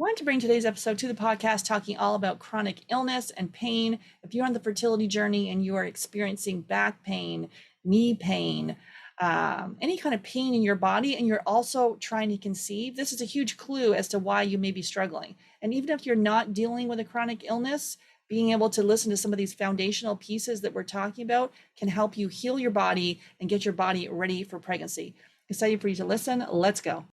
wanted to bring today's episode to the podcast talking all about chronic illness and pain. If you're on the fertility journey and you are experiencing back pain, knee pain, any kind of pain in your body, and you're also trying to conceive, this is a huge clue as to why you may be struggling. And even if you're not dealing with a chronic illness, being able to listen to some of these foundational pieces that we're talking about can help you heal your body and get your body ready for pregnancy. Excited for you to listen. Let's go.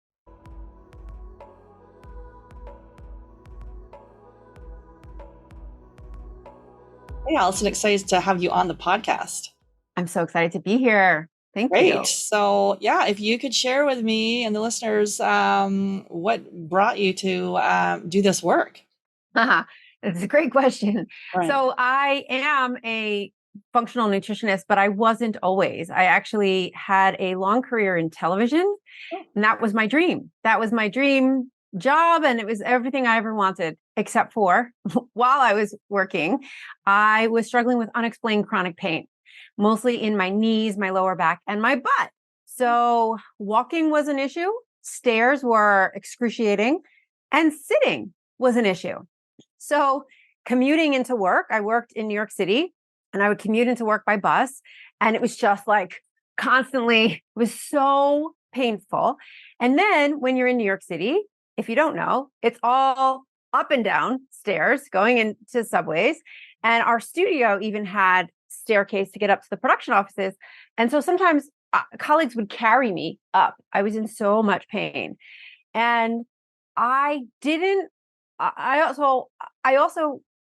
Hey, Allison, excited to have you on the podcast. I'm so excited to be here. Thank you. Great. So yeah, if you could share with me and the listeners what brought you to do this work. It's a great question. Right. So I am a functional nutritionist, but I wasn't always. I actually had a long career in television, and that was my dream. That was my dream job, and it was everything I ever wanted, except for while I was working, I was struggling with unexplained chronic pain, mostly in my knees, my lower back, and my butt. So walking was an issue, stairs were excruciating, and sitting was an issue. So commuting into work, I worked in New York City, and I would commute into work by bus, and it was just like constantly, it was so painful. And then when you're in New York City, if you don't know, it's all up and down stairs going into subways. And our studio even had staircase to get up to the production offices. And so sometimes colleagues would carry me up. I was in so much pain. And I also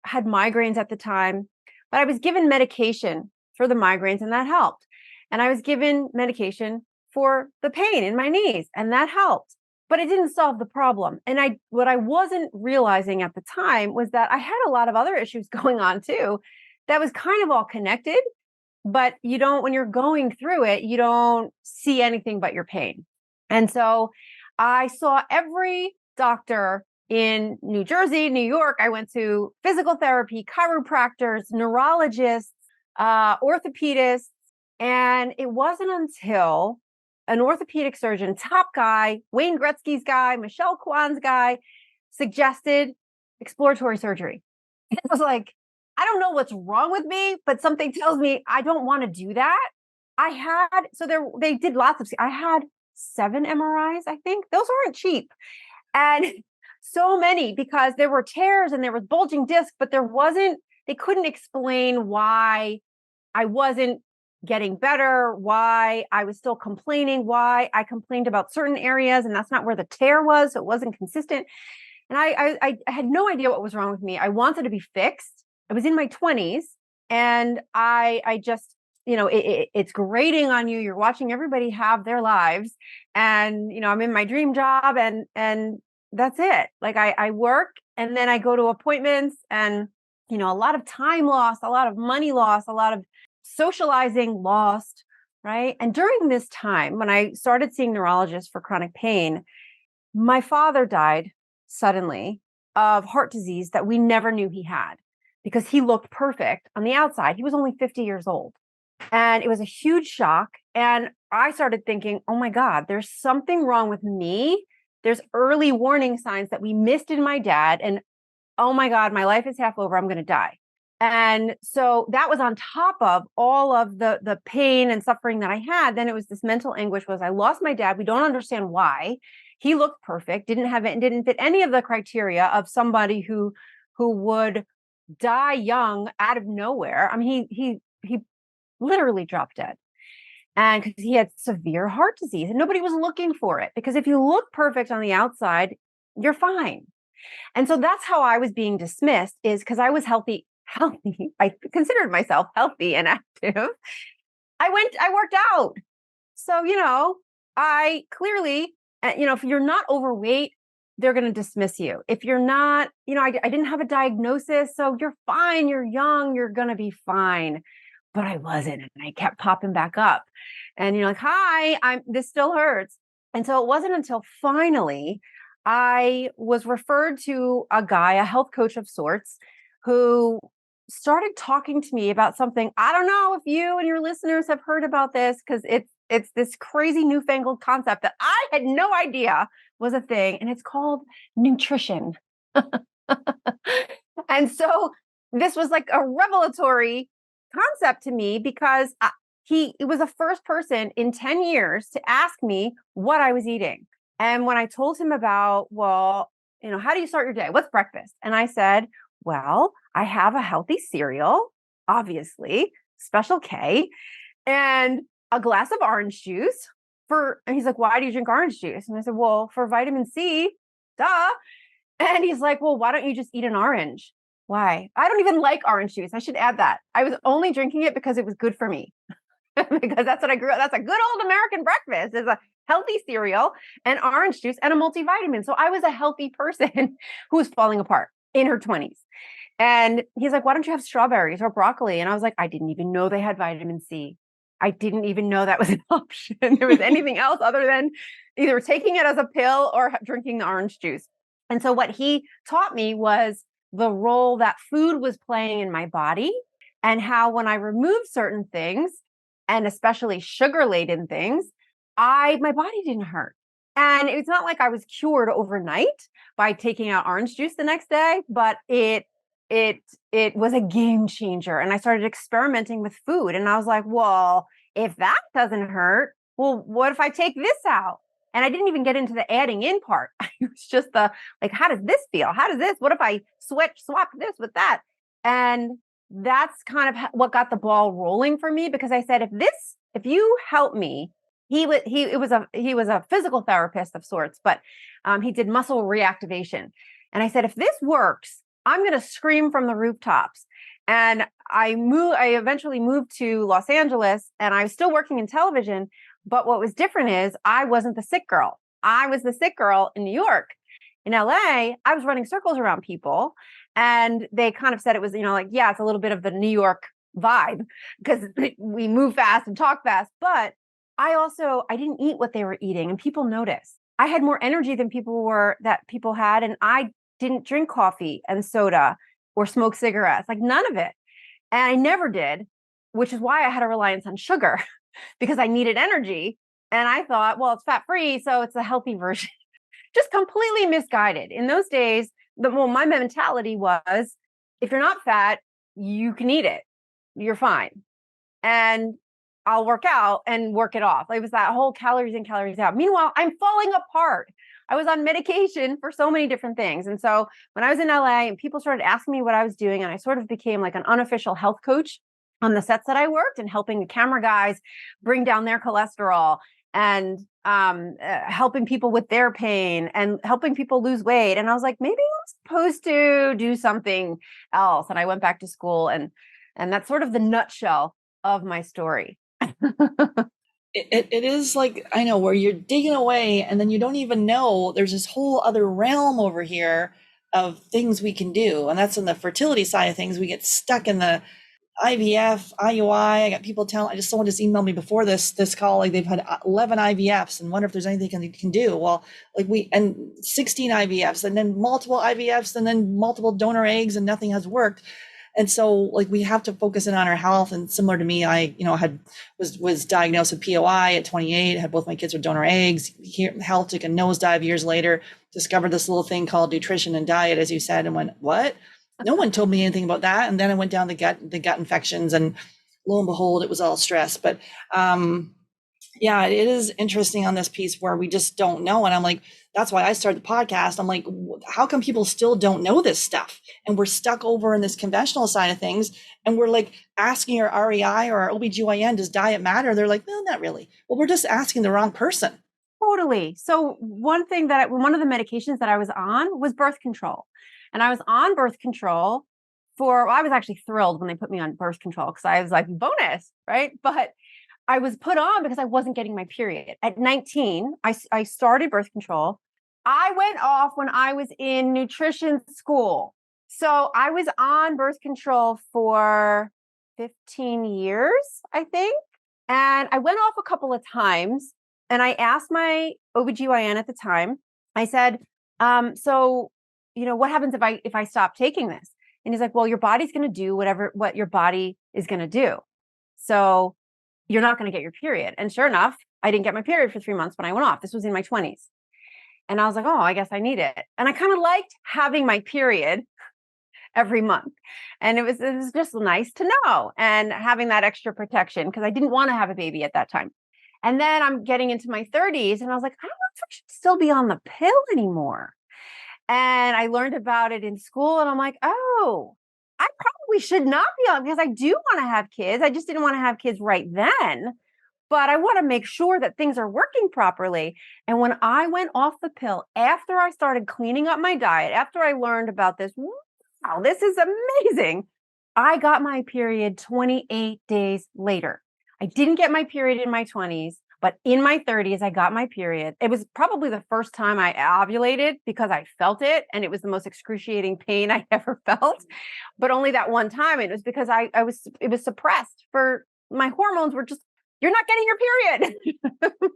had migraines at the time, but I was given medication for the migraines and that helped. And I was given medication for the pain in my knees and that helped. But it didn't solve the problem. And what I wasn't realizing at the time was that I had a lot of other issues going on too, that was kind of all connected, but when you're going through it, you don't see anything but your pain. And so I saw every doctor in New Jersey, New York. I went to physical therapy, chiropractors, neurologists, orthopedists. And it wasn't until an orthopedic surgeon, top guy, Wayne Gretzky's guy, Michelle Kwan's guy, suggested exploratory surgery. And I was like, I don't know what's wrong with me, but something tells me I don't want to do that. They did lots of, I had 7 MRIs, I think. Those weren't cheap. And so many, because there were tears and there was bulging disc, but they couldn't explain why I wasn't getting better, why I was still complaining, why I complained about certain areas, and that's not where the tear was, so it wasn't consistent. And I had no idea what was wrong with me. I wanted to be fixed. I was in my 20s, and I just, it's grating on you. You're watching everybody have their lives, and I'm in my dream job, and that's it. Like I work, and then I go to appointments, and a lot of time lost, a lot of money lost, a lot of socializing lost, right? And during this time, when I started seeing neurologists for chronic pain, my father died suddenly of heart disease that we never knew he had, because he looked perfect on the outside. He was only 50 years old. And it was a huge shock. And I started thinking, oh my God, there's something wrong with me. There's early warning signs that we missed in my dad. And oh my God, my life is half over. I'm going to die. And so that was on top of all of the pain and suffering that I had. Then it was this mental anguish was I lost my dad. We don't understand why. He looked perfect, didn't fit any of the criteria of somebody who would die young out of nowhere. I mean, he literally dropped dead. And because he had severe heart disease, and nobody was looking for it, because if you look perfect on the outside, you're fine. And so that's how I was being dismissed, is because I was healthy. I considered myself healthy and active. I worked out. So, I clearly, if you're not overweight, they're going to dismiss you. If you're not, I didn't have a diagnosis, so you're fine. You're young. You're going to be fine. But I wasn't. And I kept popping back up. And you're like, hi, this still hurts. And so it wasn't until finally I was referred to a guy, a health coach of sorts, who started talking to me about something. I don't know if you and your listeners have heard about this, because it's this crazy newfangled concept that I had no idea was a thing. And it's called nutrition. And so this was like a revelatory concept to me because he was the first person in 10 years to ask me what I was eating. And when I told him about, well, how do you start your day? What's breakfast? And I said, well, I have a healthy cereal, obviously, Special K, and a glass of orange juice and he's like, why do you drink orange juice? And I said, well, for vitamin C, duh. And he's like, well, why don't you just eat an orange? Why? I don't even like orange juice. I should add that. I was only drinking it because it was good for me. Because that's what I grew up. That's a good old American breakfast is a healthy cereal and orange juice and a multivitamin. So I was a healthy person who was falling apart in her 20s. And he's like, why don't you have strawberries or broccoli? And I was like, I didn't even know they had vitamin C. I didn't even know that was an option. There was anything else other than either taking it as a pill or drinking the orange juice. And so what he taught me was the role that food was playing in my body and how when I removed certain things, and especially sugar-laden things, my body didn't hurt. And it's not like I was cured overnight by taking out orange juice the next day, but it was a game changer. And I started experimenting with food. And I was like, well, if that doesn't hurt, well, what if I take this out? And I didn't even get into the adding in part. It was just how does this feel? How does this? What if I swap this with that? And that's kind of what got the ball rolling for me, because I said, if you help me, he was a physical therapist of sorts, but he did muscle reactivation. And I said, if this works, I'm going to scream from the rooftops. And I eventually moved to Los Angeles, and I was still working in television. But what was different is I wasn't the sick girl. I was the sick girl in New York. In LA, I was running circles around people, and they kind of said it was, yeah, it's a little bit of the New York vibe because we move fast and talk fast. But I didn't eat what they were eating, and people noticed. I had more energy than people had, and I didn't drink coffee and soda or smoke cigarettes, like none of it. And I never did, which is why I had a reliance on sugar because I needed energy. And I thought, well, it's fat free, so it's a healthy version. Just completely misguided. In those days, my mentality was, if you're not fat, you can eat it. You're fine. And I'll work out and work it off. It was that whole calories in, calories out. Meanwhile, I'm falling apart. I was on medication for so many different things. And so when I was in LA and people started asking me what I was doing, and I sort of became like an unofficial health coach on the sets that I worked and helping the camera guys bring down their cholesterol and helping people with their pain and helping people lose weight. And I was like, maybe I'm supposed to do something else. And I went back to school, and that's sort of the nutshell of my story. It is like, I know, where you're digging away and then you don't even know there's this whole other realm over here of things we can do. And that's on the fertility side of things. We get stuck in the IVF, IUI. I got people someone just emailed me before this call, like they've had 11 IVFs and wonder if there's anything they can do. Well, and 16 IVFs and then multiple IVFs and then multiple donor eggs and nothing has worked. And so we have to focus in on our health. And similar to me, I, was diagnosed with POI at 28, had both my kids with donor eggs. Health took a nosedive years later, discovered this little thing called nutrition and diet, as you said, and went, what? No one told me anything about that. And then I went down the gut infections, and lo and behold, it was all stress. But yeah, it is interesting on this piece where we just don't know. And I'm like, that's why I started the podcast. I'm like, how come people still don't know this stuff? And we're stuck over in this conventional side of things. And we're like asking our REI or our OBGYN, does diet matter? They're like, no, not really. Well, we're just asking the wrong person. Totally. So one of the medications that I was on was birth control. And I was on birth control I was actually thrilled when they put me on birth control because I was like, bonus, right? But I was put on because I wasn't getting my period. At 19, I started birth control. I went off when I was in nutrition school. So I was on birth control for 15 years, I think. And I went off a couple of times, and I asked my OBGYN at the time, I said, so, what happens if I stop taking this? And he's like, well, your body's going to do what your body is going to do. So you're not going to get your period. And sure enough, I didn't get my period for 3 months when I went off. This was in my 20s. And I was like, oh, I guess I need it. And I kind of liked having my period every month. And it was just nice to know, and having that extra protection, because I didn't want to have a baby at that time. And then I'm getting into my 30s and I was like, I don't know if I should still be on the pill anymore. And I learned about it in school and I'm like, oh, I probably should not be on, because I do want to have kids. I just didn't want to have kids right then, but I want to make sure that things are working properly. And when I went off the pill, after I started cleaning up my diet, after I learned about this, wow, this is amazing, I got my period 28 days later. I didn't get my period in my 20s, but in my 30s, I got my period. It was probably the first time I ovulated, because I felt it, and it was the most excruciating pain I ever felt. But only that one time. It was because it was suppressed. For my hormones were just, you're not getting your period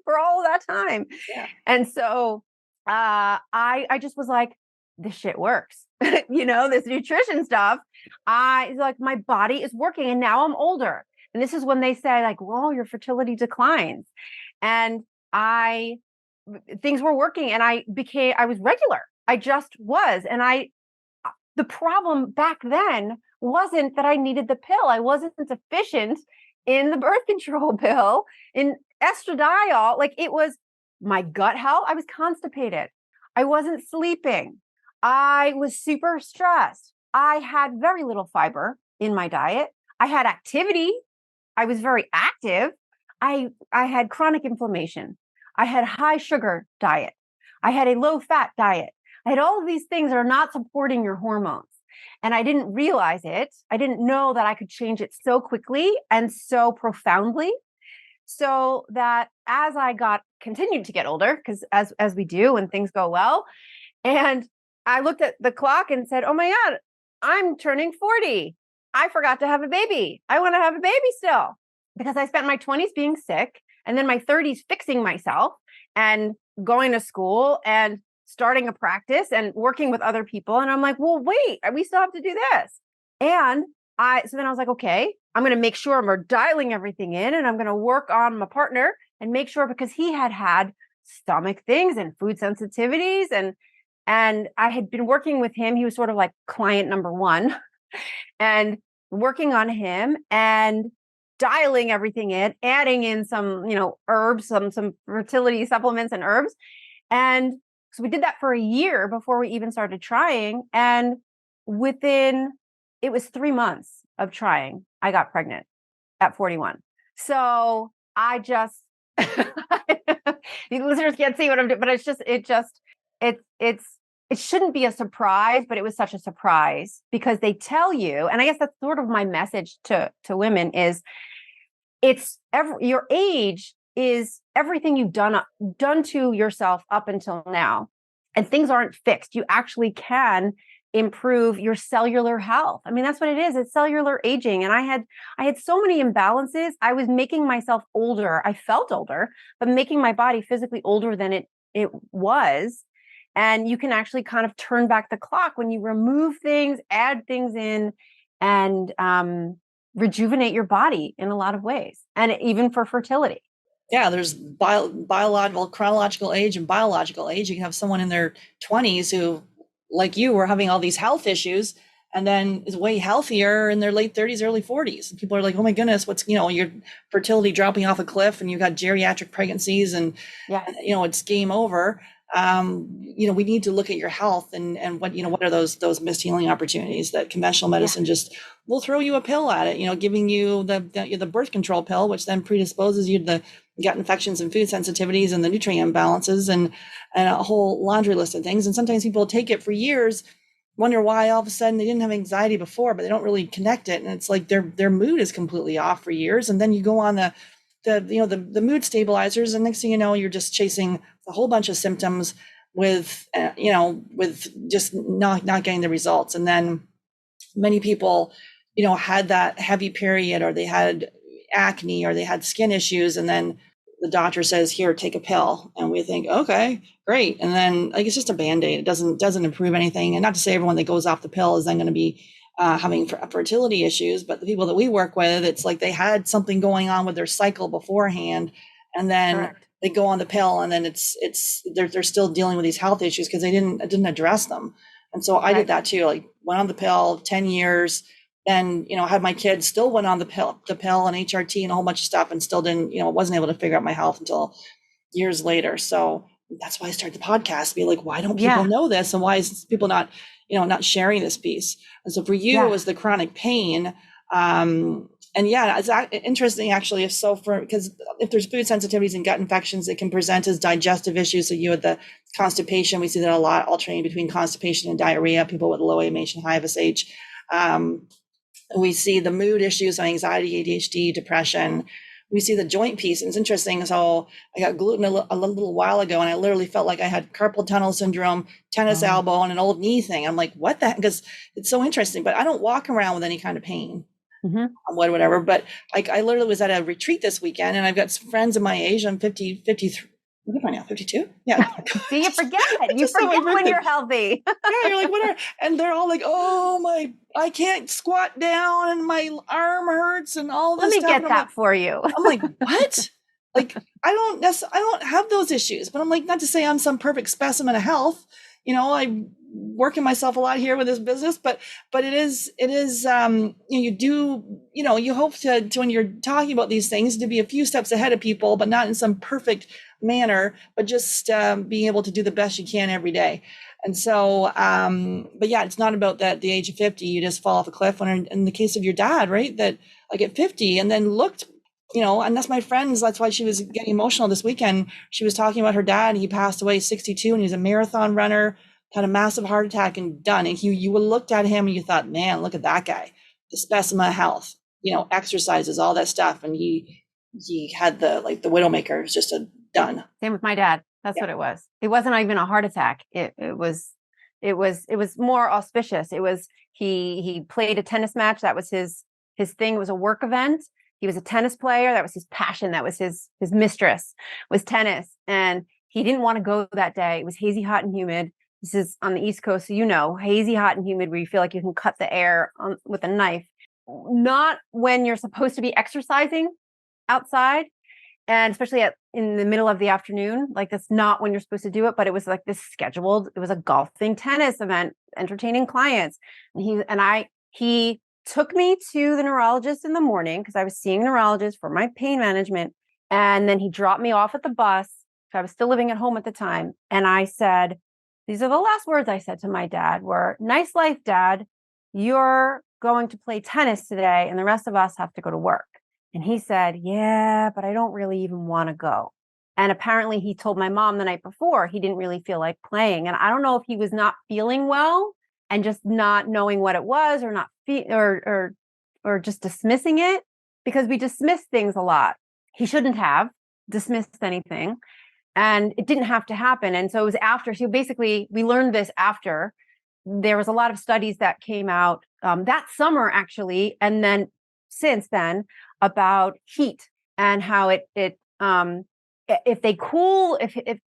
for all of that time. Yeah. And so I just was like, this shit works. This nutrition stuff. Like, my body is working, and now I'm older. And this is when they say, like, well, your fertility declines. And things were working, and I was regular. I just was. And the problem back then wasn't that I needed the pill. I wasn't deficient in the birth control pill, in estradiol. Like, it was my gut health. I was constipated. I wasn't sleeping. I was super stressed. I had very little fiber in my diet. I had activity. I was very active. I had chronic inflammation. I had high sugar diet. I had a low fat diet. I had all of these things that are not supporting your hormones. And I didn't realize it. I didn't know that I could change it so quickly and so profoundly. So that as I continued to get older, because as we do when things go well, and I looked at the clock and said, oh my God, I'm turning 40. I forgot to have a baby. I want to have a baby still, because I spent my 20s being sick, and then my 30s fixing myself and going to school and starting a practice and working with other people. And I'm like, well, wait, we still have to do this. And so then I was like, okay, I'm going to make sure we're dialing everything in, and I'm going to work on my partner and make sure, because he had stomach things and food sensitivities, and I had been working with him. He was sort of like client number one, and working on him and dialing everything in, adding in some, herbs, some fertility supplements and herbs. And so we did that for a year before we even started trying. And it was 3 months of trying, I got pregnant at 41. So I just, the listeners can't see what I'm doing, but it shouldn't be a surprise, but it was such a surprise, because they tell you, and I guess that's sort of my message to women, is your age is everything you've done to yourself up until now, and things aren't fixed. You actually can improve your cellular health. I mean, that's what it is. It's cellular aging. And I had so many imbalances. I was making myself older. I felt older, but making my body physically older than it was. And you can actually kind of turn back the clock when you remove things, add things in, and rejuvenate your body in a lot of ways, and even for fertility. Yeah, there's biological, chronological age and biological age. You can have someone in their 20s who, like you, were having all these health issues, and then is way healthier in their late 30s, early 40s. And people are like, oh my goodness, what's, your fertility dropping off a cliff, and you've got geriatric pregnancies, and, it's game over. We need to look at your health and what are those missed healing opportunities that conventional medicine just will throw you a pill at it, giving you the birth control pill, which then predisposes you to the gut infections and food sensitivities and the nutrient imbalances and a whole laundry list of things. And sometimes people take it for years, wonder why all of a sudden they didn't have anxiety before, but they don't really connect it. And it's like their mood is completely off for years. And then you go on the mood stabilizers, and next thing you know, you're just chasing a whole bunch of symptoms with just not getting the results. And then many people, had that heavy period, or they had acne, or they had skin issues, and then the doctor says, here, take a pill. And we think, okay, great. And then it's just a Band-Aid. It doesn't improve anything. And not to say everyone that goes off the pill is then going to be having fertility issues, but the people that we work with, it's like they had something going on with their cycle beforehand. And then they go on the pill, and then they're still dealing with these health issues because I didn't address them. And so I did that too, like went on the pill 10 years, then, had my kids, still went on the pill and HRT and a whole bunch of stuff, and still didn't, wasn't able to figure out my health until years later. So that's why I started the podcast, to be like, why don't people know this? And why is people not, not sharing this piece? And so for you, it was the chronic pain. And it's interesting actually, because if there's food sensitivities and gut infections, it can present as digestive issues. So you had the constipation, we see that a lot, alternating between constipation and diarrhea, people with low AMH and high FSH. We see the mood issues, anxiety, ADHD, depression. We see the joint piece. And it's interesting. So I got gluten a little while ago, and I literally felt like I had carpal tunnel syndrome, tennis elbow, and an old knee thing. I'm like, what the heck? Because it's so interesting, but I don't walk around with any kind of pain. Whatever. But I literally was at a retreat this weekend, and I've got some friends of my age. I'm 53. What am I now? 52? Yeah. See, you forget. You forget when you're healthy. Yeah, you're like, what are, and they're all like, oh I can't squat down, and my arm hurts, and all this stuff. Let me get that like, for you. I'm like, what? Like, I don't have those issues, but I'm like, not to say I'm some perfect specimen of health. I'm working myself a lot here with this business, but it is, you do, you hope to when you're talking about these things, to be a few steps ahead of people, but not in some perfect manner, but just being able to do the best you can every day. And so, but yeah, it's not about that the age of 50, you just fall off a cliff. When in the case of your dad, right, that like at 50 and then looked, and that's my friends. That's why she was getting emotional this weekend. She was talking about her dad. He passed away 62, and he was a marathon runner, had a massive heart attack, and done. And you looked at him and you thought, man, look at that guy, the specimen of health, exercises, all that stuff. And he had the Widowmaker. It was just done. Same with my dad. That's what it was. It wasn't even a heart attack. It was more auspicious. It was, he played a tennis match. That was his thing. It was a work event. He was a tennis player. That was his passion. That was his mistress, was tennis. And he didn't want to go that day. It was hazy, hot, and humid. This is on the East Coast. So, hazy, hot, and humid, where you feel like you can cut the air with a knife. Not when you're supposed to be exercising outside. And especially in the middle of the afternoon, like that's not when you're supposed to do it, but it was like this scheduled, it was a golfing tennis event, entertaining clients. And he took me to the neurologist in the morning because I was seeing a neurologist for my pain management. And then he dropped me off at the bus. I was still living at home at the time. And I said, these are the last words I said to my dad were, nice life, Dad. You're going to play tennis today, and the rest of us have to go to work. And he said, yeah, but I don't really even want to go. And apparently he told my mom the night before he didn't really feel like playing. And I don't know if he was not feeling well and just not knowing what it was, or not or just dismissing it, because we dismiss things a lot. He shouldn't have dismissed anything, and it didn't have to happen. And so it was after. So basically, we learned this after. There was a lot of studies that came out that summer, actually, and then since then, about heat and how if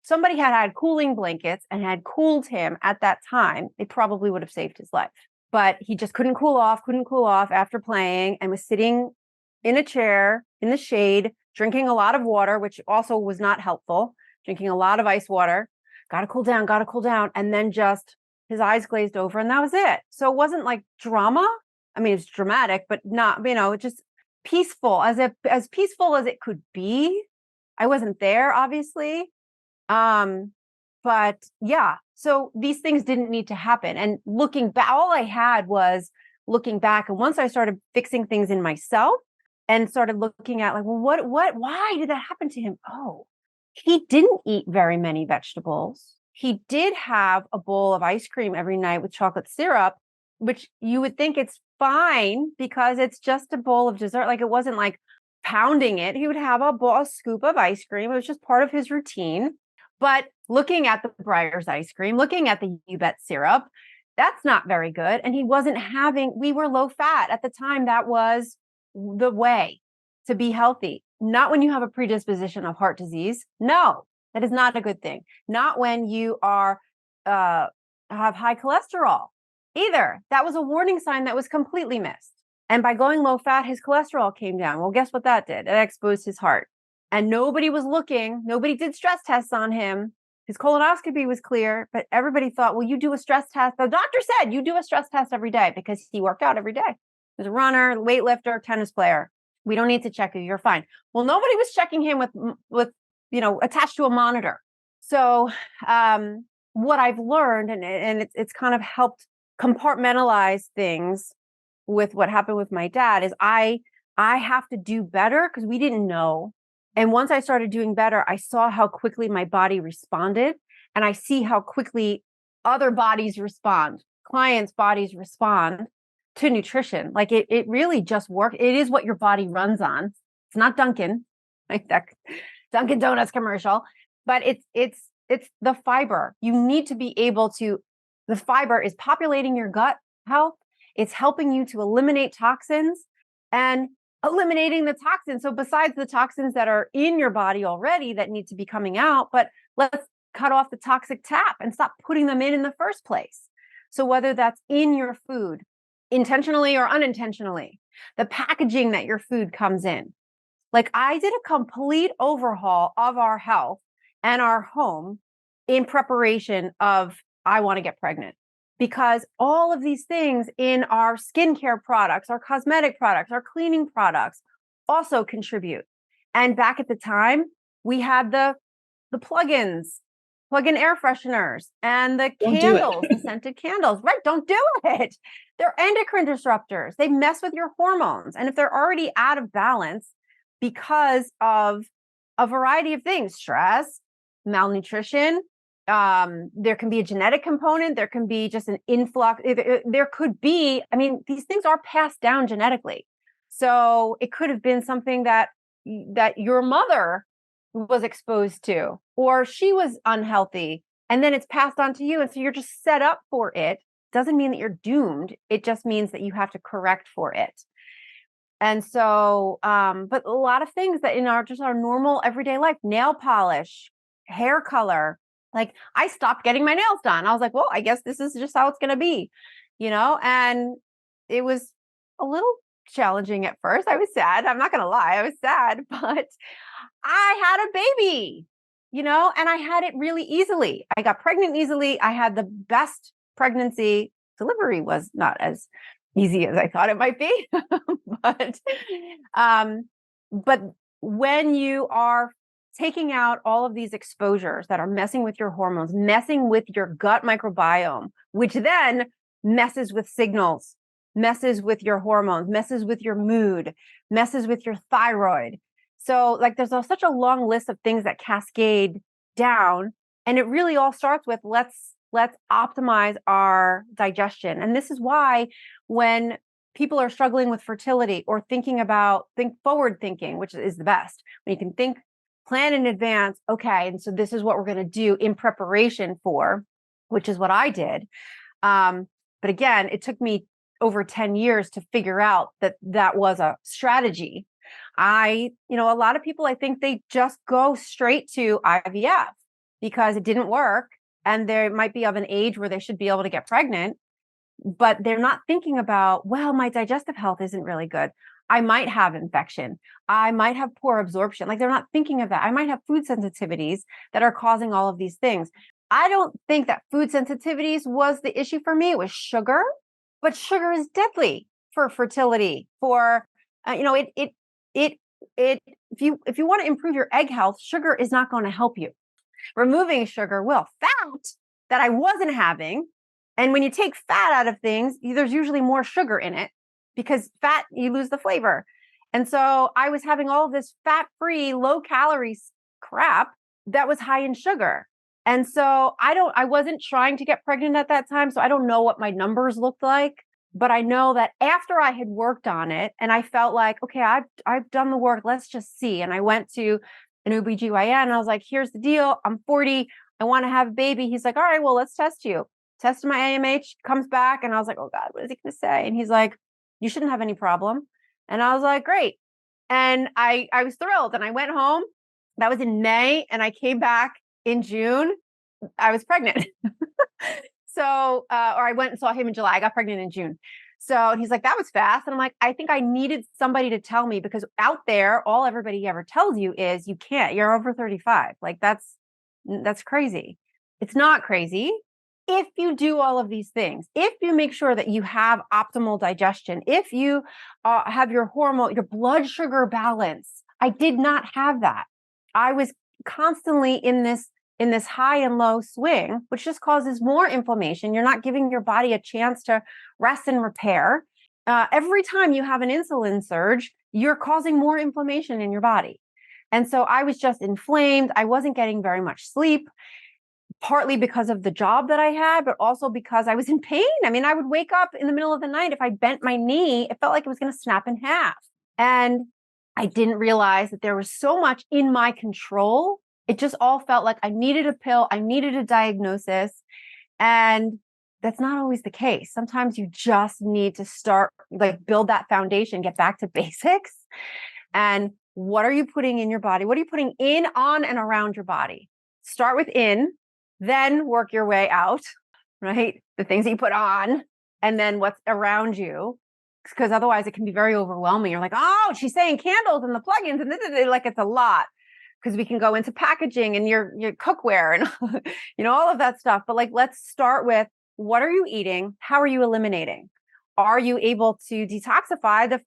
somebody had cooling blankets and had cooled him at that time, it probably would have saved his life. But he just couldn't cool off after playing, and was sitting in a chair in the shade, drinking a lot of water, which also was not helpful, drinking a lot of ice water, got to cool down. And then just his eyes glazed over, and that was it. So it wasn't like drama. I mean, it's dramatic, but not, just peaceful, as peaceful as it could be. I wasn't there, obviously. But yeah, so these things didn't need to happen. And looking back, all I had was looking back. And once I started fixing things in myself and started looking at like, well, why did that happen to him? Oh, he didn't eat very many vegetables. He did have a bowl of ice cream every night with chocolate syrup, which you would think it's fine because it's just a bowl of dessert. Like, it wasn't like pounding it. He would have a scoop of ice cream. It was just part of his routine. But looking at the Breyer's ice cream, looking at the U-Bet syrup, that's not very good. And we were low fat at the time. That was the way to be healthy. Not when you have a predisposition of heart disease. No, that is not a good thing. Not when you have high cholesterol either. That was a warning sign that was completely missed. And by going low fat, his cholesterol came down. Well, guess what that did? It exposed his heart. and nobody was looking. Nobody did stress tests on him. His colonoscopy was clear, but everybody thought, well, you do a stress test. The doctor said you do a stress test every day because he worked out every day. He was a runner, weightlifter, tennis player. We don't need to check you. You're fine. Well, nobody was checking him with attached to a monitor. So what I've learned, and it's kind of helped compartmentalize things with what happened with my dad, is I have to do better because we didn't know. And once I started doing better, I saw how quickly my body responded, and I see how quickly other bodies respond, clients' bodies respond to nutrition. Like it really just works. It is what your body runs on. It's not Dunkin', like that Dunkin' Donuts commercial, but it's the fiber. You need to be able to, the fiber is populating your gut health. It's helping you to eliminate toxins and eliminating the toxins. So besides the toxins that are in your body already that need to be coming out, but let's cut off the toxic tap and stop putting them in the first place. So whether that's in your food, intentionally or unintentionally, the packaging that your food comes in. Like I did a complete overhaul of our health and our home in preparation of I want to get pregnant. Because all of these things in our skincare products, our cosmetic products, our cleaning products also contribute. And back at the time, we had the plugin air fresheners and the candles, the scented candles. Right? Don't do it. They're endocrine disruptors. They mess with your hormones. And if they're already out of balance because of a variety of things, stress, malnutrition, there can be a genetic component. There can be just an influx. There could be, these things are passed down genetically. So it could have been something that your mother was exposed to, or she was unhealthy, and then it's passed on to you. And so you're just set up for it. Doesn't mean that you're doomed. It just means that you have to correct for it. And so, but a lot of things that in our normal everyday life, nail polish, hair color, like I stopped getting my nails done. I was like, well, I guess this is just how it's going to be, and it was a little challenging at first. I was sad. I'm not going to lie. I was sad, but I had a baby, and I had it really easily. I got pregnant easily. I had the best pregnancy. Delivery was not as easy as I thought it might be, but when you are taking out all of these exposures that are messing with your hormones, messing with your gut microbiome, which then messes with signals, messes with your hormones, messes with your mood, messes with your thyroid. So like there's such a long list of things that cascade down, and it really all starts with let's optimize our digestion. And this is why when people are struggling with fertility or think forward thinking, which is the best, when you can plan in advance. Okay. And so this is what we're going to do in preparation for, which is what I did. But again, it took me over 10 years to figure out that was a strategy. A lot of people, I think they just go straight to IVF because it didn't work. And they might be of an age where they should be able to get pregnant, but they're not thinking about, well, my digestive health isn't really good. I might have infection. I might have poor absorption. Like they're not thinking of that. I might have food sensitivities that are causing all of these things. I don't think that food sensitivities was the issue for me. It was sugar, but sugar is deadly for fertility. For if you want to improve your egg health, sugar is not going to help you. Removing sugar will. Fat that I wasn't having. And when you take fat out of things, there's usually more sugar in it because fat, you lose the flavor. And so I was having all of this fat-free, low-calorie crap that was high in sugar. And so I wasn't trying to get pregnant at that time. So I don't know what my numbers looked like, but I know that after I had worked on it and I felt like, okay, I've done the work. Let's just see. And I went to an OBGYN and I was like, here's the deal. I'm 40. I want to have a baby. He's like, all right, well, let's test you. Tested my AMH, comes back. And I was like, oh God, what is he going to say? And he's like, you shouldn't have any problem. And I was like, great. And I was thrilled. And I went home. That was in May. And I came back in June. I was pregnant. So, or I went and saw him in July. I got pregnant in June. So, and he's like, that was fast. And I'm like, I think I needed somebody to tell me, because out there, all everybody ever tells you is you can't, you're over 35. Like that's crazy. It's not crazy. If you do all of these things, if you make sure that you have optimal digestion, if you have your blood sugar balance. I did not have that. I was constantly in this high and low swing, which just causes more inflammation. You're not giving your body a chance to rest and repair. Every time you have an insulin surge, you're causing more inflammation in your body. And so I was just inflamed. I wasn't getting very much sleep, partly because of the job that I had, but also because I was in pain. I mean, I would wake up in the middle of the night. If I bent my knee, it felt like it was going to snap in half. And I didn't realize that there was so much in my control. It just all felt like I needed a pill. I needed a diagnosis. And that's not always the case. Sometimes you just need to start, like, build that foundation, get back to basics. And what are you putting in your body? What are you putting in, on, and around your body? Start with in, then work your way out, right? The things that you put on, and then what's around you. Because otherwise it can be very overwhelming. You're like, oh, she's saying candles and the plugins and this, like, it's a lot. Because we can go into packaging and your cookware and all of that stuff. But like, let's start with, what are you eating? How are you eliminating? Are you able to detoxify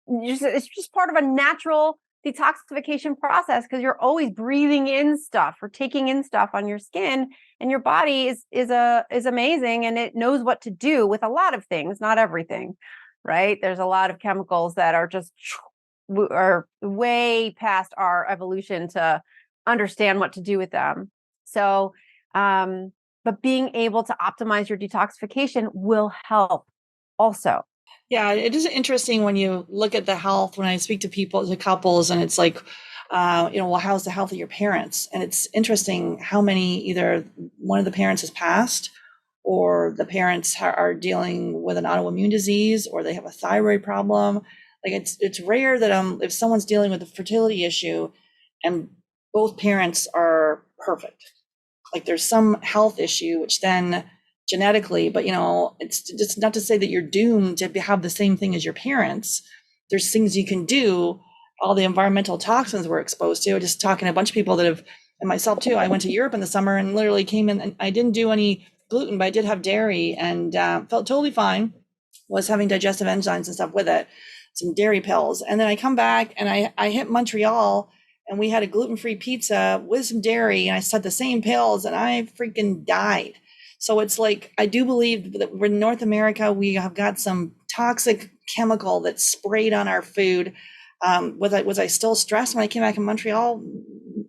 it's just part of a natural detoxification process, because you're always breathing in stuff or taking in stuff on your skin, and your body is amazing, and it knows what to do with a lot of things, not everything, right? There's a lot of chemicals that are way past our evolution to understand what to do with them. So, but being able to optimize your detoxification will help also. Yeah, it is interesting when you look at the health, when I speak to people, to couples, and it's like, well, how's the health of your parents? And it's interesting how many, either one of the parents has passed, or the parents are dealing with an autoimmune disease, or they have a thyroid problem. Like, it's rare that if someone's dealing with a fertility issue and both parents are perfect, like there's some health issue, which then genetically, but it's not to say that you're doomed to have the same thing as your parents. There's things you can do. All the environmental toxins we're exposed to, just talking to a bunch of people that have, and myself too, I went to Europe in the summer and literally came in, and I didn't do any gluten, but I did have dairy, and felt totally fine. Was having digestive enzymes and stuff with it, some dairy pills. And then I come back and I hit Montreal, and we had a gluten-free pizza with some dairy, and I had the same pills, and I freaking died. So it's like, I do believe that we're in North America, we have got some toxic chemical that's sprayed on our food. Was I still stressed when I came back in Montreal?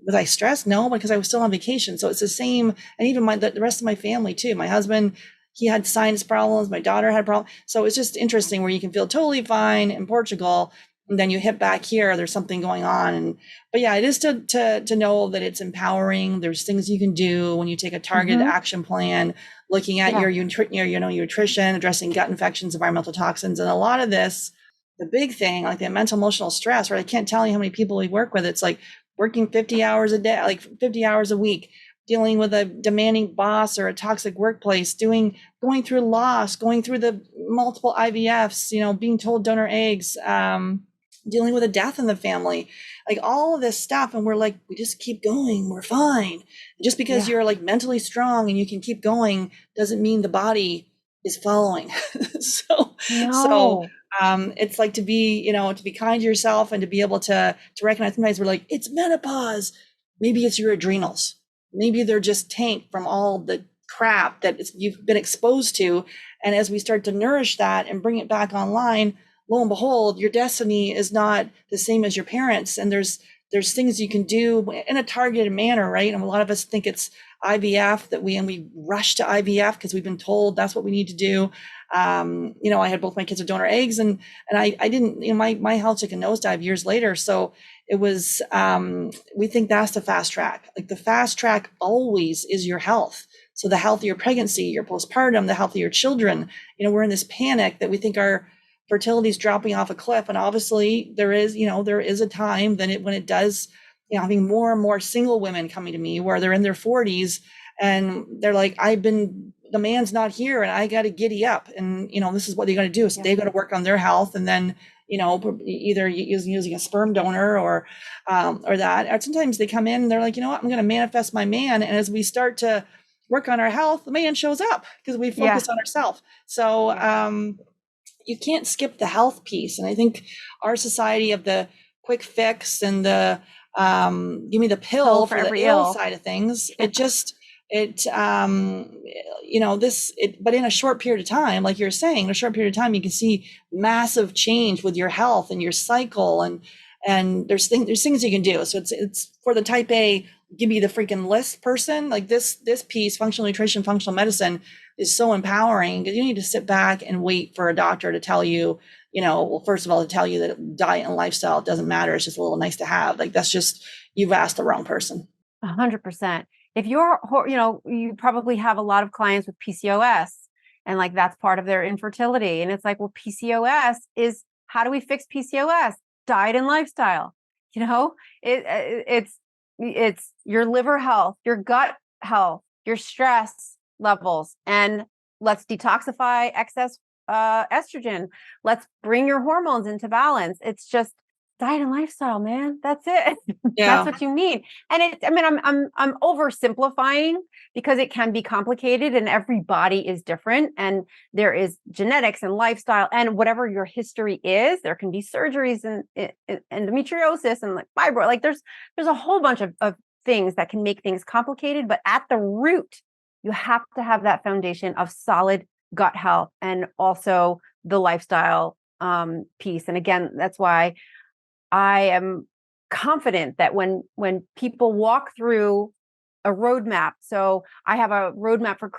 Was I stressed? No, because I was still on vacation. So it's the same. And even the rest of my family too. My husband, he had sinus problems. My daughter had problems. So it's just interesting where you can feel totally fine in Portugal, and then you hit back here, there's something going on. But yeah, it is to know that it's empowering. There's things you can do when you take a targeted action plan, looking at your nutrition, addressing gut infections, environmental toxins. And a lot of this, the big thing, like the mental emotional stress, right? I can't tell you how many people we work with. It's like working 50 hours a day, like 50 hours a week, dealing with a demanding boss or a toxic workplace, going through loss, going through the multiple IVFs, being told donor eggs, dealing with a death in the family, like all of this stuff. And we're like, we just keep going. We're fine. Just because you're like mentally strong and you can keep going doesn't mean the body is following. So it's like to be kind to yourself, and to be able to recognize, sometimes we're like, it's menopause. Maybe it's your adrenals. Maybe they're just tanked from all the crap that you've been exposed to. And as we start to nourish that and bring it back online, lo and behold, your destiny is not the same as your parents. And there's things you can do in a targeted manner, right? And a lot of us think it's IVF, that we rush to IVF because we've been told that's what we need to do. I had both my kids with donor eggs, and I didn't, my health took a nosedive years later. So it was, we think that's the fast track. Like, the fast track always is your health. So the health of your pregnancy, your postpartum, the health of your children. We're in this panic that we think our fertility is dropping off a cliff. And obviously there is a time when it does, having more and more single women coming to me where they're in their 40s and they're like, I've been the man's not here and I got to giddy up, and this is what they're going to do. So they've got to work on their health, and then either using a sperm donor or that. Or sometimes they come in and they're like, I'm going to manifest my man, and as we start to work on our health, the man shows up because we focus on ourselves. So you can't skip the health piece. And I think our society of the quick fix and the give me the pill for the ill side of things, but in a short period of time, like you're saying, in a short period of time, you can see massive change with your health and your cycle, and there's things you can do. So it's for the type A, give me the freaking list person. Like this piece, functional nutrition, functional medicine, is so empowering, because you need to sit back and wait for a doctor to tell you, well, first of all, to tell you that diet and lifestyle doesn't matter. It's just a little nice to have. Like, that's just, you've asked the wrong person. 100%. If you're, you probably have a lot of clients with PCOS, and like that's part of their infertility. And it's like, well, PCOS is, how do we fix PCOS? Diet and lifestyle. It's your liver health, your gut health, your stress levels, and let's detoxify excess estrogen. Let's bring your hormones into balance. It's just diet and lifestyle, man. That's it. That's what you need. And I'm oversimplifying because it can be complicated, and every body is different, and there is genetics and lifestyle and whatever your history is. There can be surgeries and endometriosis and like fibroid. Like there's a whole bunch of things that can make things complicated, but at the root, you have to have that foundation of solid gut health and also the lifestyle piece. And again, that's why I am confident that when people walk through a roadmap, so I have a roadmap for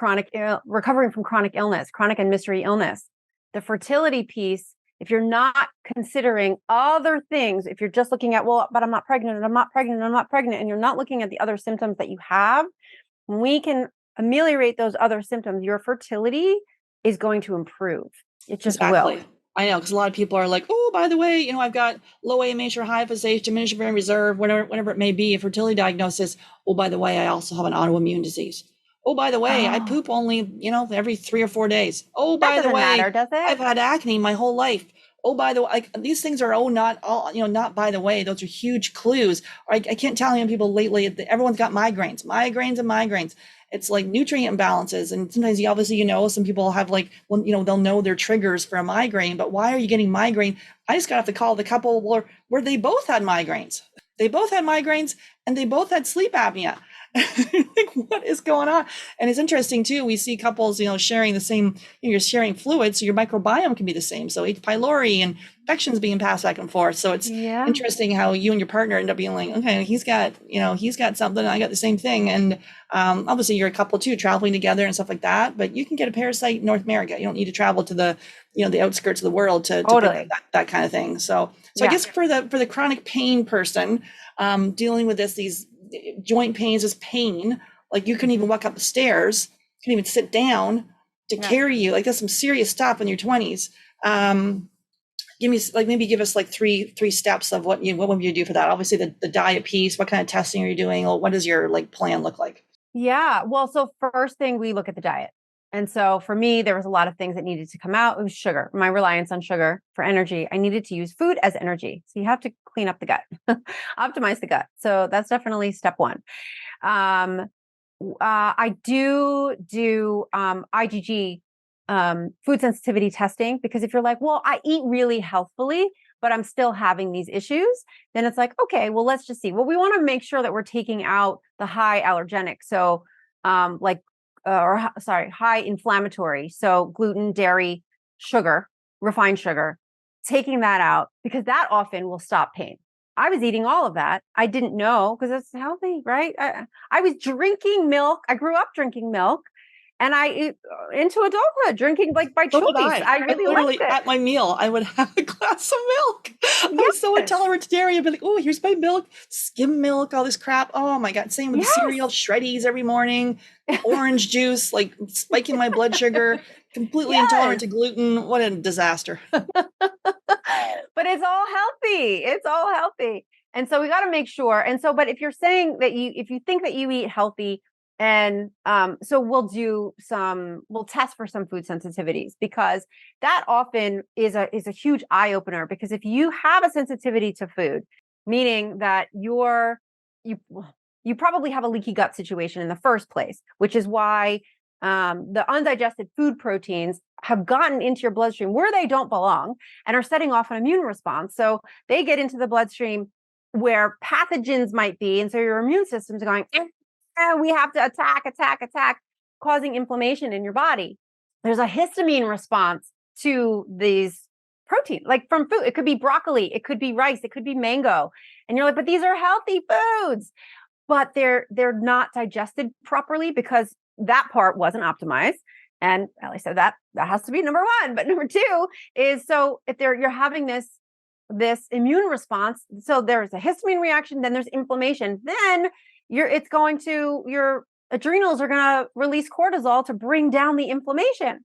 recovering from chronic illness, chronic and mystery illness, the fertility piece. If you're not considering other things, if you're just looking at, well, but I'm not pregnant and I'm not pregnant and I'm not pregnant, and you're not looking at the other symptoms that you have, we can ameliorate those other symptoms. Your fertility is going to improve. It just will. I know, because a lot of people are like, oh, by the way, I've got low AMH or high FSH, diminished ovarian reserve, whatever it may be, a fertility diagnosis. Oh, by the way, I also have an autoimmune disease. Oh, by the way, I poop only, every 3 or 4 days. Oh, by the way, matter, does it? I've had acne my whole life. Oh, by the way, these things are, not all, not by the way, those are huge clues. I can't tell you people lately, everyone's got migraines. It's like nutrient imbalances. And sometimes some people have like, they'll know their triggers for a migraine, but why are you getting migraine? I just got off the call with a couple where they both had migraines. They both had migraines and they both had sleep apnea. Like, what is going on? And it's interesting too. We see couples, sharing the same, you're sharing fluids, so your microbiome can be the same. So H. pylori and infections being passed back and forth. So it's interesting how you and your partner end up being like, okay, he's got something, I got the same thing. And obviously you're a couple too, traveling together and stuff like that, but you can get a parasite in North America. You don't need to travel to the, the outskirts of the world to pick that kind of thing. So I guess for the chronic pain person, dealing with these joint pains is pain. Like, you couldn't even walk up the stairs, couldn't even sit down to carry you. Like, that's some serious stuff in your 20s. Give us like three steps of what would you do for that? Obviously the diet piece, what kind of testing are you doing? Or what does your plan look like? Yeah. Well, so first thing, we look at the diet. And so for me, there was a lot of things that needed to come out. It was sugar, my reliance on sugar for energy. I needed to use food as energy. So you have to clean up the gut, optimize the gut. So that's definitely step one. I do IgG food sensitivity testing, because if you're like, well, I eat really healthfully, but I'm still having these issues, then it's like, okay, well, let's just see. Well, we want to make sure that we're taking out the high allergenic. So high inflammatory. So gluten, dairy, sugar, refined sugar, taking that out, because that often will stop pain. I was eating all of that. I didn't know, because it's healthy, right? I was drinking milk. I grew up drinking milk, and into adulthood drinking like by choice. I really liked it. At my meal, I would have a glass of milk. I was so intolerant to dairy. I'd be like, oh, here's my milk, skim milk, all this crap. Oh my God. Same with the cereal, Shreddies every morning, orange juice, like spiking my blood sugar, completely intolerant to gluten. What a disaster. But it's all healthy. It's all healthy. And so we got to make sure. And so, but if you're saying that if you think that you eat healthy, And so we'll test for some food sensitivities, because that often is a huge eye opener. Because if you have a sensitivity to food, meaning that you probably have a leaky gut situation in the first place, which is why the undigested food proteins have gotten into your bloodstream where they don't belong and are setting off an immune response. So they get into the bloodstream where pathogens might be, and so your immune system's going, we have to attack, causing inflammation in your body. There's a histamine response to these proteins, like from food. It could be broccoli, it could be rice, it could be mango. And you're like, but these are healthy foods. But they're not digested properly because that part wasn't optimized. And Ellie said that has to be number one. But number two is, so if you're having this immune response, so there's a histamine reaction, then there's inflammation, then your adrenals are going to release cortisol to bring down the inflammation.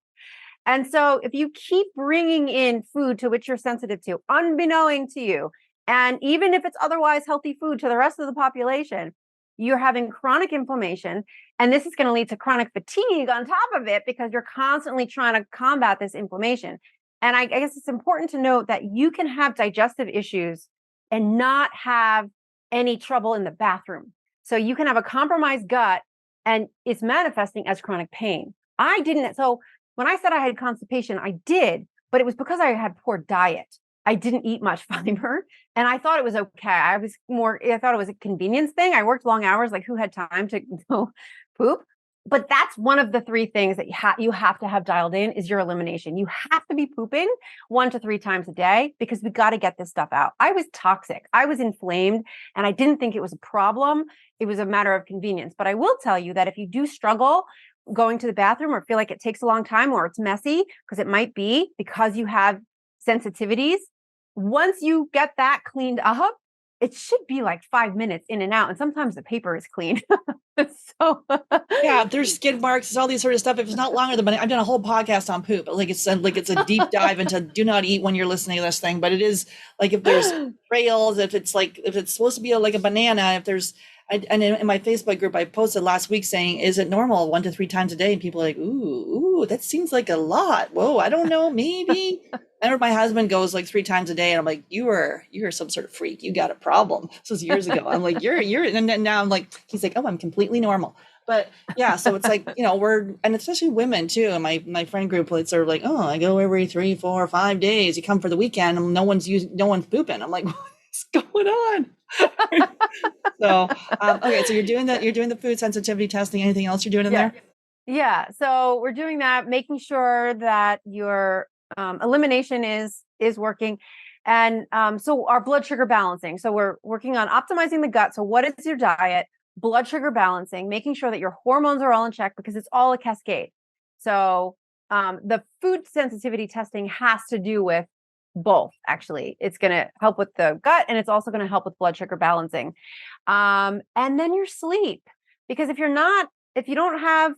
And so if you keep bringing in food to which you're sensitive to, unbeknown to you, and even if it's otherwise healthy food to the rest of the population, you're having chronic inflammation. And this is going to lead to chronic fatigue on top of it, because you're constantly trying to combat this inflammation. And I guess it's important to note that you can have digestive issues and not have any trouble in the bathroom. So you can have a compromised gut and it's manifesting as chronic pain. I didn't. So when I said I had constipation, I did, but it was because I had poor diet. I didn't eat much fiber and I thought it was okay. I thought it was a convenience thing. I worked long hours, like who had time to go poop? But that's one of the three things that you have to have dialed in, is your elimination. You have to be pooping 1 to 3 times a day, because we got to get this stuff out. I was toxic. I was inflamed, and I didn't think it was a problem. It was a matter of convenience. But I will tell you that if you do struggle going to the bathroom, or feel like it takes a long time, or it's messy, because it might be because you have sensitivities, once you get that cleaned up, it should be like 5 minutes in and out. And sometimes the paper is clean. So yeah, there's skid marks, there's all these sort of stuff. If it's not longer than, I've done a whole podcast on poop. Like it's a deep dive into do not eat when you're listening to this thing. But it is like, if there's trails, if it's supposed to be like a banana, if there's, and in my Facebook group, I posted last week saying, is it normal 1 to 3 times a day? And people are like, ooh, that seems like a lot. Whoa, I don't know, maybe. I remember my husband goes like 3 times a day, and I'm like, you're some sort of freak. You got a problem. This was years ago. I'm like, you're, and then now I'm like, he's like, oh, I'm completely normal. But yeah, so it's like, and especially women too. And my friend group, it's sort of like, oh, I go every 3, 4, 5 days. You come for the weekend, and no one's pooping. I'm like, what's going on? So, okay. So you're doing the food sensitivity testing. Anything else you're doing in there? Yeah. So we're doing that, making sure that your elimination is working. And so our blood sugar balancing. So we're working on optimizing the gut. So what is your diet? Blood sugar balancing, making sure that your hormones are all in check, because it's all a cascade. So the food sensitivity testing has to do with both. Actually, it's going to help with the gut, and it's also going to help with blood sugar balancing. And then your sleep, because if you don't have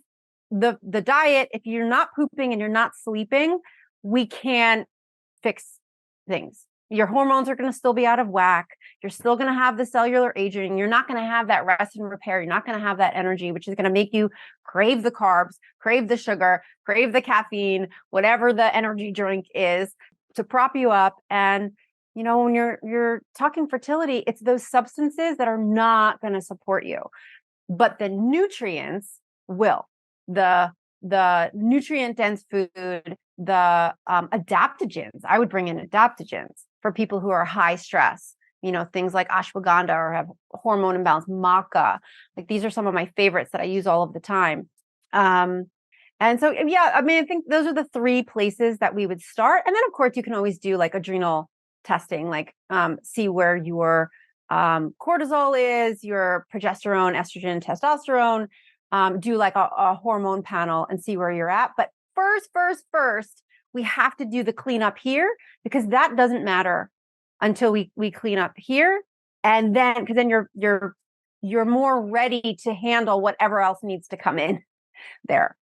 the diet, if you're not pooping and you're not sleeping, we can't fix things. Your hormones are going to still be out of whack. You're still going to have the cellular aging. You're not going to have that rest and repair. You're not going to have that energy, which is going to make you crave the carbs, crave the sugar, crave the caffeine, whatever the energy drink is, to prop you up. And when you're talking fertility, it's those substances that are not going to support you, but the nutrients will. The nutrient dense food, the adaptogens. I would bring in adaptogens for people who are high stress. Things like ashwagandha, or have hormone imbalance, maca. Like, these are some of my favorites that I use all of the time. And so, yeah, I mean, I think those are the 3 places that we would start. And then, of course, you can always do like adrenal testing, like see where your cortisol is, your progesterone, estrogen, testosterone, do like a hormone panel and see where you're at. But first, we have to do the cleanup here, because that doesn't matter until we clean up here. And then, because then you're more ready to handle whatever else needs to come in there.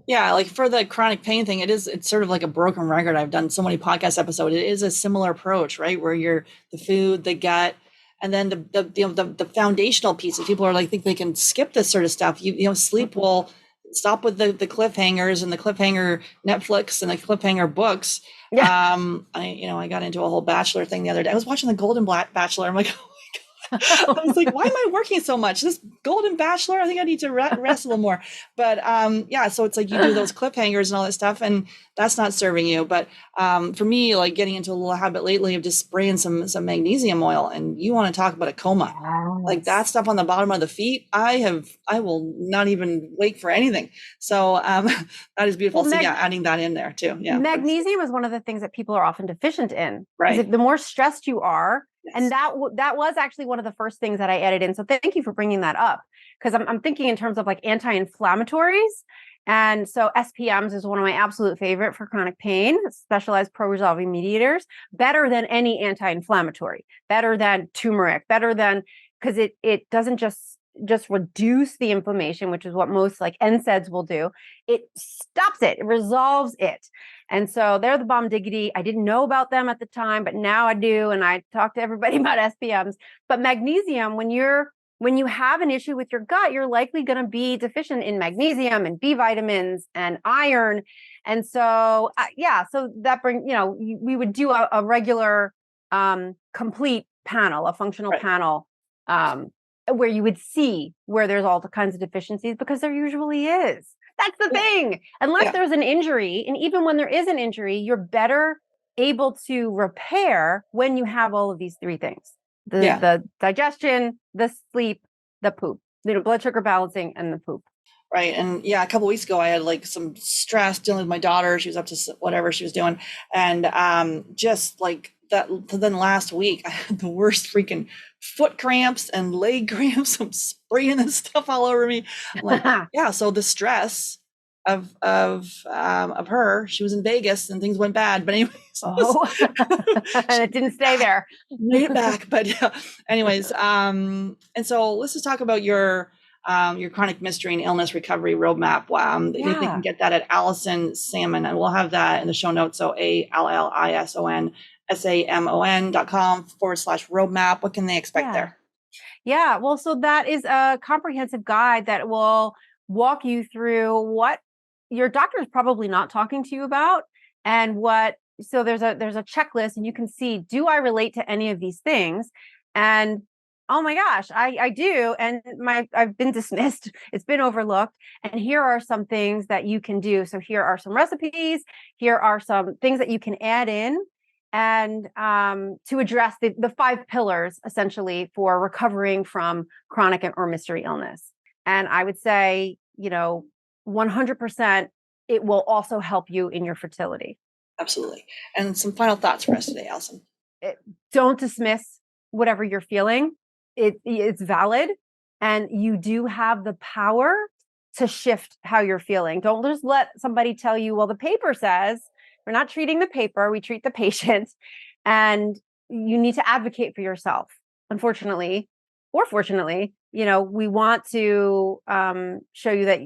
Yeah, like for the chronic pain thing, it's sort of like a broken record. I've done so many podcast episodes. It is a similar approach, right? Where you're the food, the gut, And then the foundational pieces, people are like, think they can skip this sort of stuff. Sleep will stop with the cliffhangers and the cliffhanger Netflix and the cliffhanger books. Yeah. I got into a whole Bachelor thing the other day. I was watching the Golden Bachelor. I'm like, I was like, why am I working so much? This Golden Bachelor, I think I need to rest a little more. But so it's like you do those cliffhangers and all that stuff, and that's not serving you. But for me, like getting into a little habit lately of just spraying some magnesium oil, and you want to talk about a coma. Yes. Like that stuff on the bottom of the feet, I will not even wait for anything. So that is beautiful. Well, so adding that in there too. Yeah. Magnesium is one of the things that people are often deficient in. Right. The more stressed you are, yes. And that was actually one of the first things that I added in. So thank you for bringing that up, because I'm thinking in terms of like anti-inflammatories. And so SPMs is one of my absolute favorite for chronic pain, specialized pro-resolving mediators, better than any anti-inflammatory, better than turmeric, better than, because it doesn't just reduce the inflammation, which is what most like NSAIDs will do. It stops it, it resolves it. And so they're the bomb diggity. I didn't know about them at the time, but now I do. And I talk to everybody about SPMs. But magnesium, when you have an issue with your gut, you're likely going to be deficient in magnesium and B vitamins and iron. And so, so that we would do a regular complete panel, a functional panel, where you would see where there's all the kinds of deficiencies, because there usually is. That's the thing. Unless there's an injury, and even when there is an injury, you're better able to repair when you have all of these three things: the digestion, the sleep, the poop, blood sugar balancing, and the poop. Right. And a couple of weeks ago, I had like some stress dealing with my daughter. She was up to whatever she was doing. And just like that, then last week, I had the worst freaking foot cramps and leg cramps. I'm spraying this stuff all over me. I'm like, so the stress of her, she was in Vegas and things went bad. But anyways, and it didn't stay there. Made it back. But anyways, and so let's just talk about your chronic mystery and illness recovery roadmap. They can get that at Allison Samon, and we'll have that in the show notes. So ALLISONSAMON.com/roadmap. What can they expect there? Yeah. Well, so that is a comprehensive guide that will walk you through what your doctor is probably not talking to you about, and so there's a checklist, and you can see, do I relate to any of these things? And oh my gosh, I do. And I've been dismissed. It's been overlooked. And here are some things that you can do. So here are some recipes. Here are some things that you can add in, and to address the 5 pillars, essentially, for recovering from chronic or mystery illness. And I would say, 100%, it will also help you in your fertility. Absolutely. And some final thoughts for us today, Allison. Don't dismiss whatever you're feeling. It's valid, and you do have the power to shift how you're feeling. Don't just let somebody tell you, well, the paper says. We're not treating the paper, we treat the patient. And you need to advocate for yourself. Unfortunately, or fortunately, we want to show you that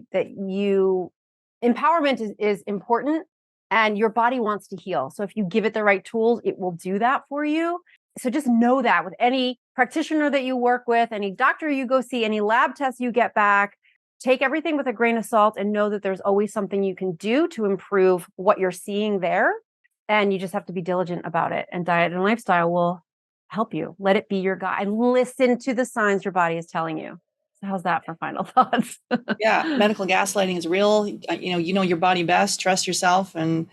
empowerment is important, and your body wants to heal. So if you give it the right tools, it will do that for you. So just know that with any practitioner that you work with, any doctor you go see, any lab tests you get back, take everything with a grain of salt, and know that there's always something you can do to improve what you're seeing there. And you just have to be diligent about it. And diet and lifestyle will help you. Let it be your guide. Listen to the signs your body is telling you. So how's that for final thoughts? Medical gaslighting is real. You know your body best. Trust yourself, and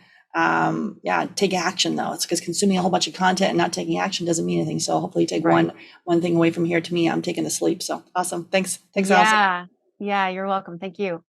take action though. It's because consuming a whole bunch of content and not taking action doesn't mean anything. So hopefully you take one thing away from here. To me, I'm taking the sleep. So awesome. Thanks, Allison. Yeah, you're welcome. Thank you.